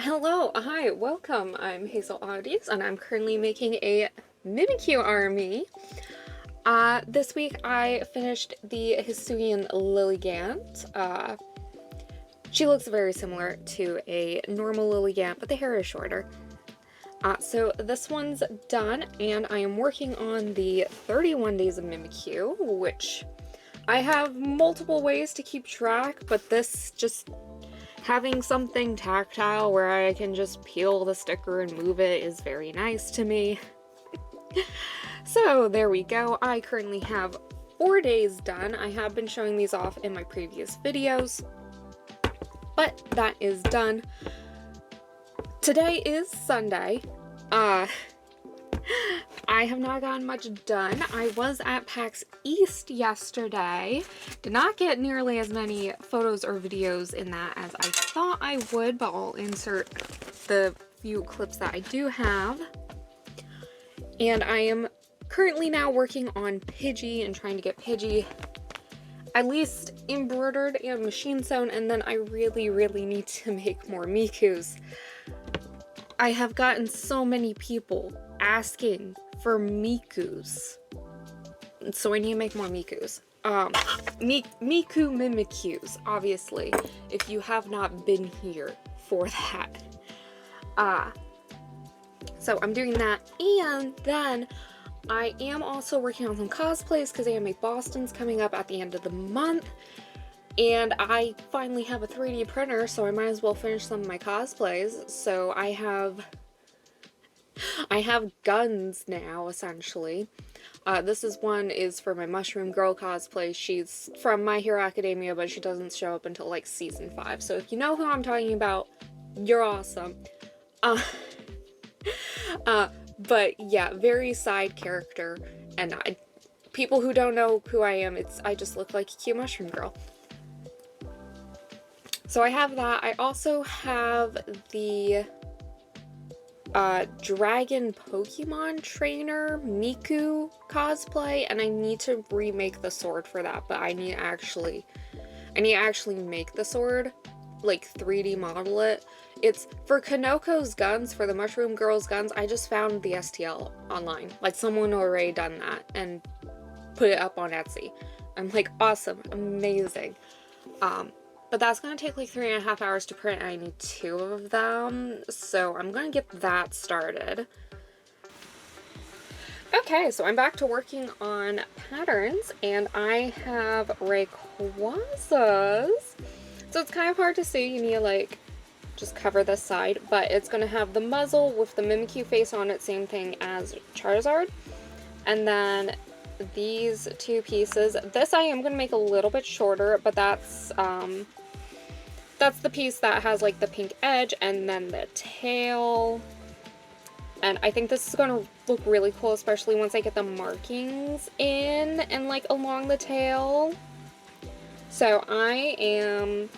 Hello, hi, welcome. I'm Hazel Oddies, and I'm currently making a Mimikyu army. This week I finished the Hisuian Lilligant. She looks very similar to a normal Lilligant, but the hair is shorter. So this one's done, and I am working on the 31 Days of Mimikyu, which I have multiple ways to keep track, but this just having something tactile where I can just peel the sticker and move it is very nice to me. So there we go. I currently have 4 days done. I have been showing these off in my previous videos, but that is done. Today is Sunday. I have not gotten much done. I was at PAX East yesterday. Did not get nearly as many photos or videos in that as I thought I would, but I'll insert the few clips that I do have. And I am currently now working on Pidgey and trying to get Pidgey at least embroidered and machine sewn, and then I really need to make more Mikus. I have gotten so many people asking for Mikus, so I need to make more Mikus. Miku Mimikyus, obviously, if you have not been here for that. So I'm doing that, and then I am also working on some cosplays because AMA Boston's coming up at the end of the month, and I finally have a 3D printer, so I might as well finish some of my cosplays. So I have guns now, essentially. This one is for my Mushroom Girl cosplay. She's from My Hero Academia, but she doesn't show up until like season 5. So if you know who I'm talking about, you're awesome. But yeah, very side character, and people who don't know who I am, I just look like a cute Mushroom Girl. So I have that. I also have the Dragon Pokemon Trainer Miku cosplay, and I need to remake the sword for that, but I need to actually make the sword, like 3D model it. It's for Kanoko's guns, for the Mushroom Girl's guns. I just found the STL online. Like, someone already done that and put it up on Etsy. I'm like, awesome, amazing. But that's going to take like 3.5 hours to print, and I need 2 of them, so I'm going to get that started. Okay, so I'm back to working on patterns, and I have Rayquazas. So it's kind of hard to see. You need to like just cover this side, but it's going to have the muzzle with the Mimikyu face on it, same thing as Charizard. And then these 2 pieces. This I am going to make a little bit shorter, but that's the piece that has like the pink edge, and then the tail. And I think this is going to look really cool, especially once I get the markings in and like along the tail. So I am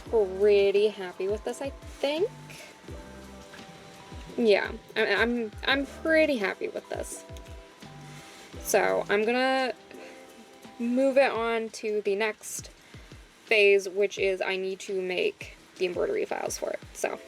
pretty happy with this, I think. Yeah, I'm pretty happy with this. So I'm gonna move it on to the next phase, which is I need to make the embroidery files for it. So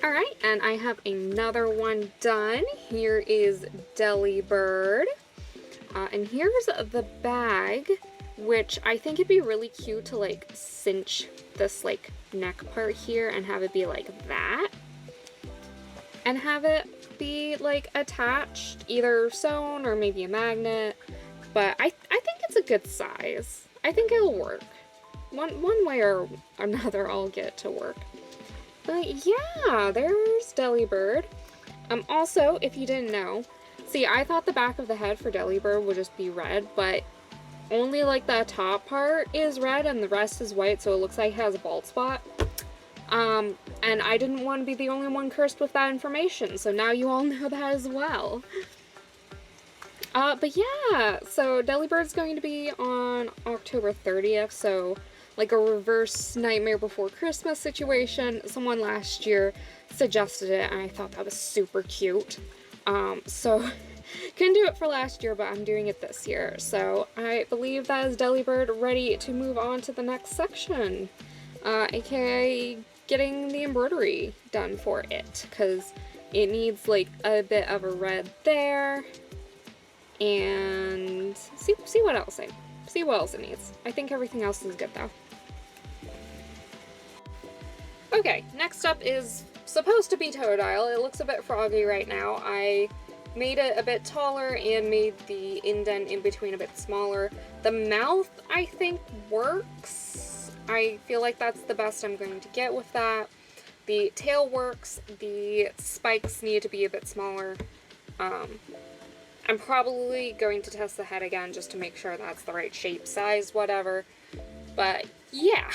alright, and I have another one done. Here is Delibird. And here's the bag, which I think it'd be really cute to like cinch this like neck part here and have it be like that. And have it be like attached, either sewn or maybe a magnet. But I think it's a good size. I think it'll work. One way or another I'll get it to work. But yeah, there's Delibird. Also, if you didn't know, see, I thought the back of the head for Delibird would just be red, but only like the top part is red and the rest is white, so it looks like it has a bald spot. And I didn't want to be the only one cursed with that information, so now you all know that as well. But yeah, so Delibird's going to be on October 30th, so like a reverse Nightmare Before Christmas situation. Someone last year suggested it, and I thought that was super cute. So couldn't do it for last year, but I'm doing it this year. So I believe that is Delibird ready to move on to the next section. aka getting the embroidery done for it, because it needs like a bit of a red there, and see what else it needs. I think everything else is good though. Okay, next up is supposed to be Totodile. It looks a bit froggy right now. I made it a bit taller and made the indent in between a bit smaller. The mouth, I think, works. I feel like that's the best I'm going to get with that. The tail works. The spikes need to be a bit smaller. I'm probably going to test the head again just to make sure that's the right shape, size, whatever. But yeah,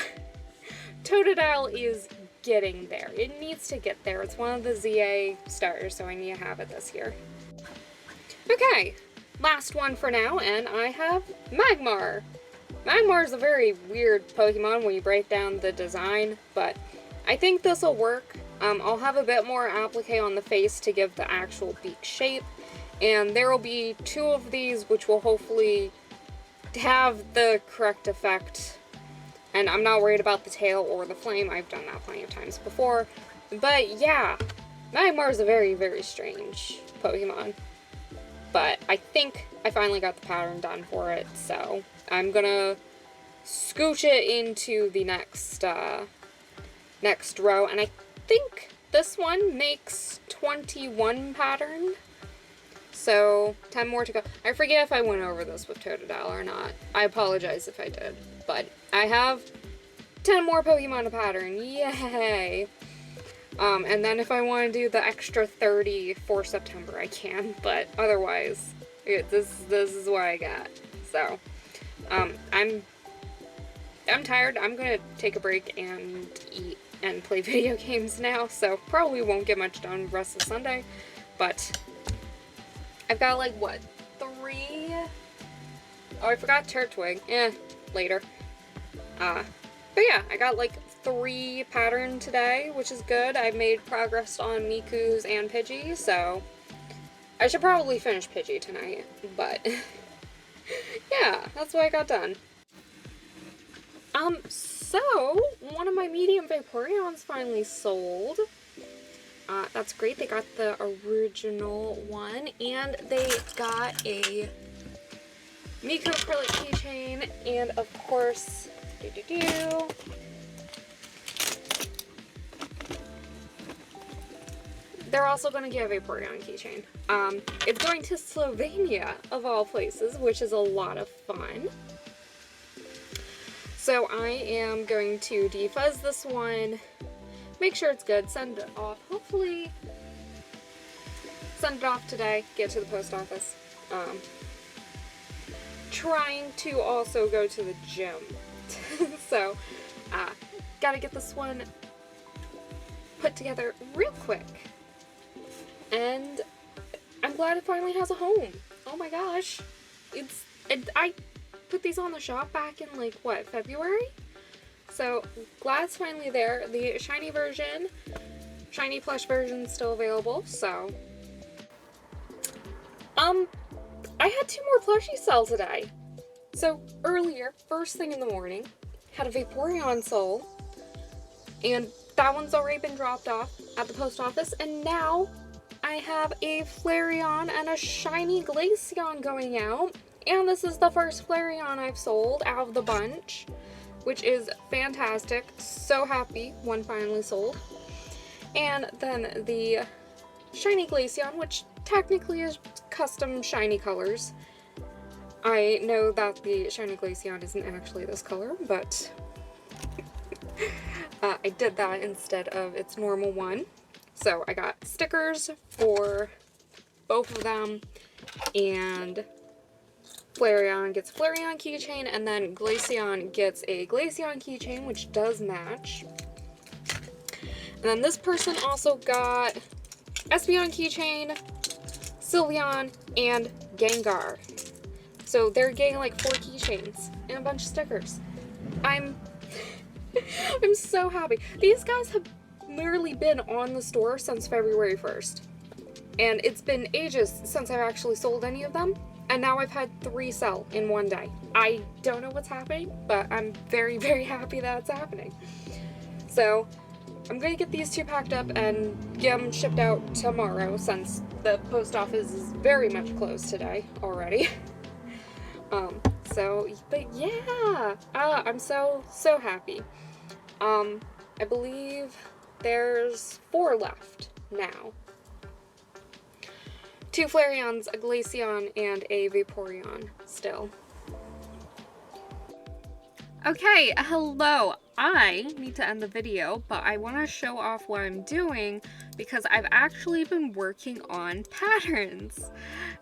Totodile is getting there. It needs to get there. It's one of the ZA starters, so I need to have it this year. Okay, last one for now, and I have Magmar. Magmar is a very weird Pokemon when you break down the design, but I think this will work. I'll have a bit more applique on the face to give the actual beak shape, and there will be 2 of these which will hopefully have the correct effect. And I'm not worried about the tail or the flame. I've done that plenty of times before. But yeah, Magmar is a very, very strange Pokemon. But I think I finally got the pattern done for it, so I'm gonna scooch it into the next row. And I think this one makes 21 pattern. So 10 more to go. I forget if I went over this with Totodile or not. I apologize if I did. But I have 10 more Pokemon to pattern, yay! And then if I want to do the extra 30 for September, I can, but otherwise, this is what I got. So, I'm tired. I'm gonna take a break and eat and play video games now, so probably won't get much done the rest of Sunday, but I've got like, what, 3? Oh, I forgot Turtwig. Later. But yeah, I got like 3 pattern today, which is good. I've made progress on Mimikyus and Pidgey, so I should probably finish Pidgey tonight, but yeah, that's what I got done. So one of my medium Vaporeons finally sold. That's great. They got the original one, and they got a Miko acrylic keychain, and of course, they're also going to give a Vaporeon keychain. It's going to Slovenia, of all places, which is a lot of fun. So I am going to defuzz this one, make sure it's good, send it off, hopefully send it off today, get to the post office. Trying to also go to the gym. So, gotta get this one put together real quick. And I'm glad it finally has a home. Oh my gosh. I put these on the shop back in like, what, February? So, glad it's finally there. The shiny version, shiny plush version is still available, so. I had 2 more plushies sell today. So earlier, first thing in the morning, had a Vaporeon sold, and that one's already been dropped off at the post office, and now I have a Flareon and a shiny Glaceon going out, and this is the first Flareon I've sold out of the bunch, which is fantastic. So happy one finally sold. And then the shiny Glaceon, which technically is custom shiny colors. I know that the shiny Glaceon isn't actually this color, but I did that instead of its normal one. So I got stickers for both of them, and Flareon gets Flareon keychain, and then Glaceon gets a Glaceon keychain, which does match. And then this person also got Espeon keychain, Sylveon, and Gengar. So they're getting like 4 keychains and a bunch of stickers. I'm so happy. These guys have literally been on the store since February 1st. And it's been ages since I've actually sold any of them. And now I've had 3 sell in one day. I don't know what's happening, but I'm very, very happy that it's happening. So I'm going to get these 2 packed up and get them shipped out tomorrow, since the post office is very much closed today already. But yeah, I'm so happy. I believe there's 4 left now. 2 Flareons, a Glaceon, and a Vaporeon still. Okay, hello. I need to end the video, but I want to show off what I'm doing because I've actually been working on patterns.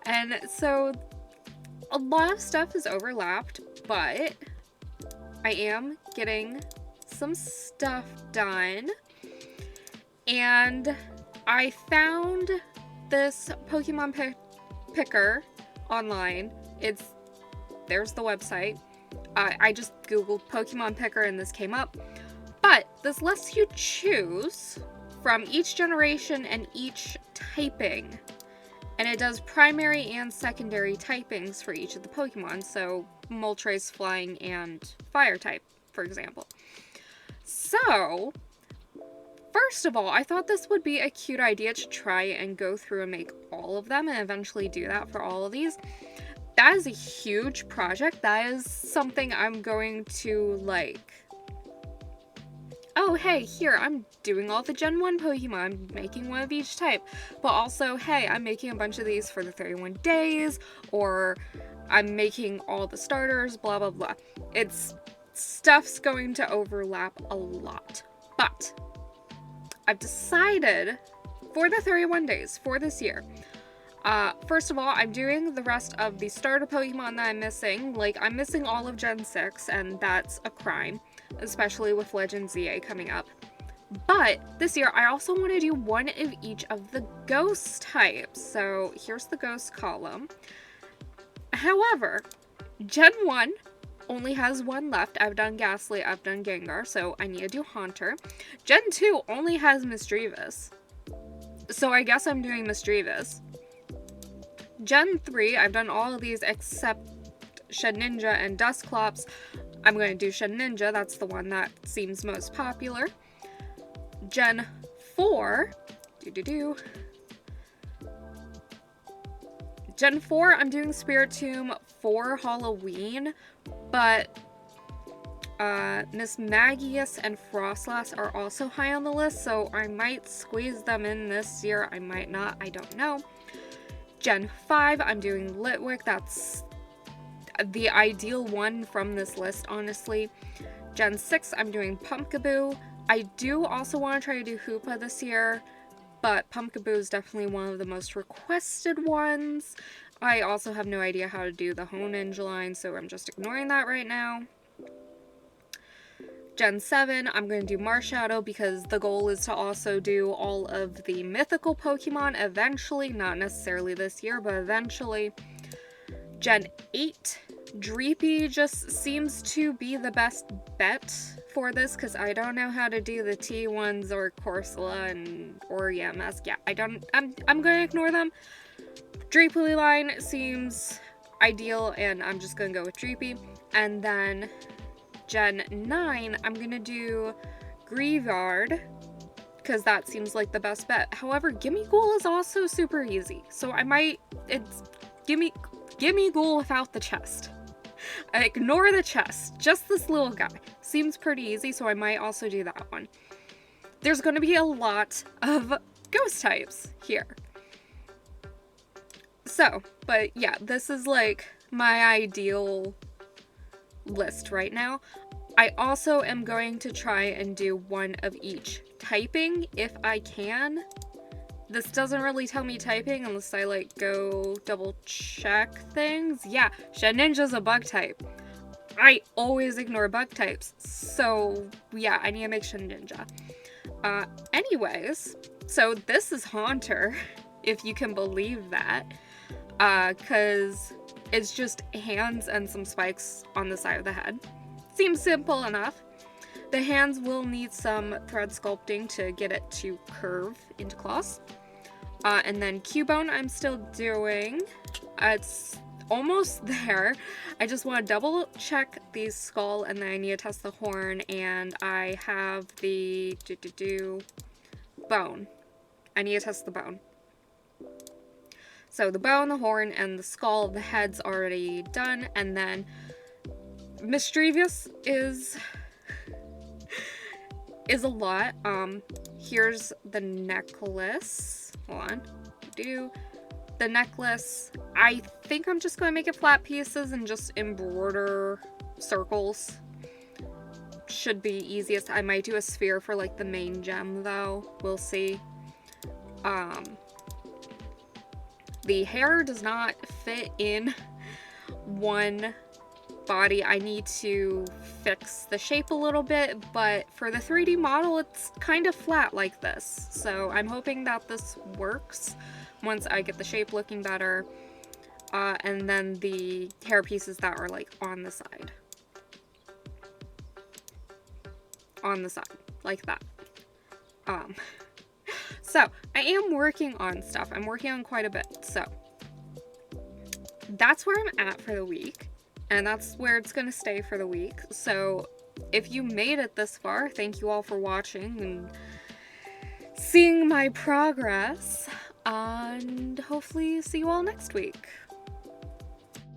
And so a lot of stuff is overlapped, but I am getting some stuff done. And I found this Pokemon picker online. There's the website. I just googled Pokemon picker and this came up. But this lets you choose from each generation and each typing. And it does primary and secondary typings for each of the Pokemon. So Moltres, Flying, and Fire type, for example. So first of all, I thought this would be a cute idea to try and go through and make all of them and eventually do that for all of these. That is a huge project. That is something I'm going to oh hey, here, I'm doing all the Gen 1 Pokemon, making one of each type. But also, hey, I'm making a bunch of these for the 31 days, or I'm making all the starters, blah blah blah. Stuff's going to overlap a lot. But I've decided for the 31 days for this year, first of all, I'm doing the rest of the starter Pokemon that I'm missing. I'm missing all of Gen 6, and that's a crime, especially with Legend ZA coming up. But this year, I also want to do one of each of the ghost types. So here's the ghost column. However, Gen 1 only has 1 left. I've done Ghastly, I've done Gengar, so I need to do Haunter. Gen 2 only has Misdreavus, so I guess I'm doing Misdreavus. Gen 3, I've done all of these except Shedinja and Dusclops. I'm going to do Shedinja, that's the one that seems most popular. Gen 4, Gen 4, I'm doing Spiritomb for Halloween, but Mimikyus and Frostlass are also high on the list, so I might squeeze them in this year, I might not, I don't know. Gen 5, I'm doing Litwick, that's the ideal one from this list, honestly. Gen 6, I'm doing Pumpkaboo. I do also want to try to do Hoopa this year, but Pumpkaboo is definitely one of the most requested ones. I also have no idea how to do the Honinge line, so I'm just ignoring that right now. Gen 7, I'm going to do Marshadow because the goal is to also do all of the mythical Pokemon eventually, not necessarily this year, but eventually. Gen 8, Dreepy just seems to be the best bet for this because I don't know how to do the T ones or Corsola or EMS. Yeah, I'm going to ignore them. Dreepy line seems ideal and I'm just going to go with Dreepy. And then Gen 9, I'm going to do Grievard because that seems like the best bet. However, Gimmighoul is also super easy. So I might, Gimmighoul without the chest. Ignore the chest, just this little guy. Seems pretty easy, so I might also do that one. There's going to be a lot of ghost types here. So, but yeah, this is my ideal list right now. I also am going to try and do one of each typing if I can. This doesn't really tell me typing unless I go double check things. Yeah, Shedinja's a bug type. I always ignore bug types. So yeah, I need to make Shedinja. Anyways, so this is Haunter, if you can believe that. Cause it's just hands and some spikes on the side of the head. Seems simple enough. The hands will need some thread sculpting to get it to curve into claws. And then Cubone I'm still doing. It's almost there. I just want to double check the skull, and then I need to test the horn, and I have the bone. I need to test the bone. So the bone, the horn, and the skull, the head's already done, and then Mischievous is a lot. Here's the necklace. Hold on. The necklace. I think I'm just going to make it flat pieces and just embroider circles. Should be easiest. I might do a sphere for like the main gem though. We'll see. The hair does not fit in one body. I need to fix the shape a little bit, but for the 3D model, it's kind of flat like this. So I'm hoping that this works once I get the shape looking better. And then the hair pieces that are like on the side. On the side, like that. So I am working on stuff. I'm working on quite a bit. So that's where I'm at for the week. And that's where it's going to stay for the week. So if you made it this far, thank you all for watching and seeing my progress. And hopefully see you all next week.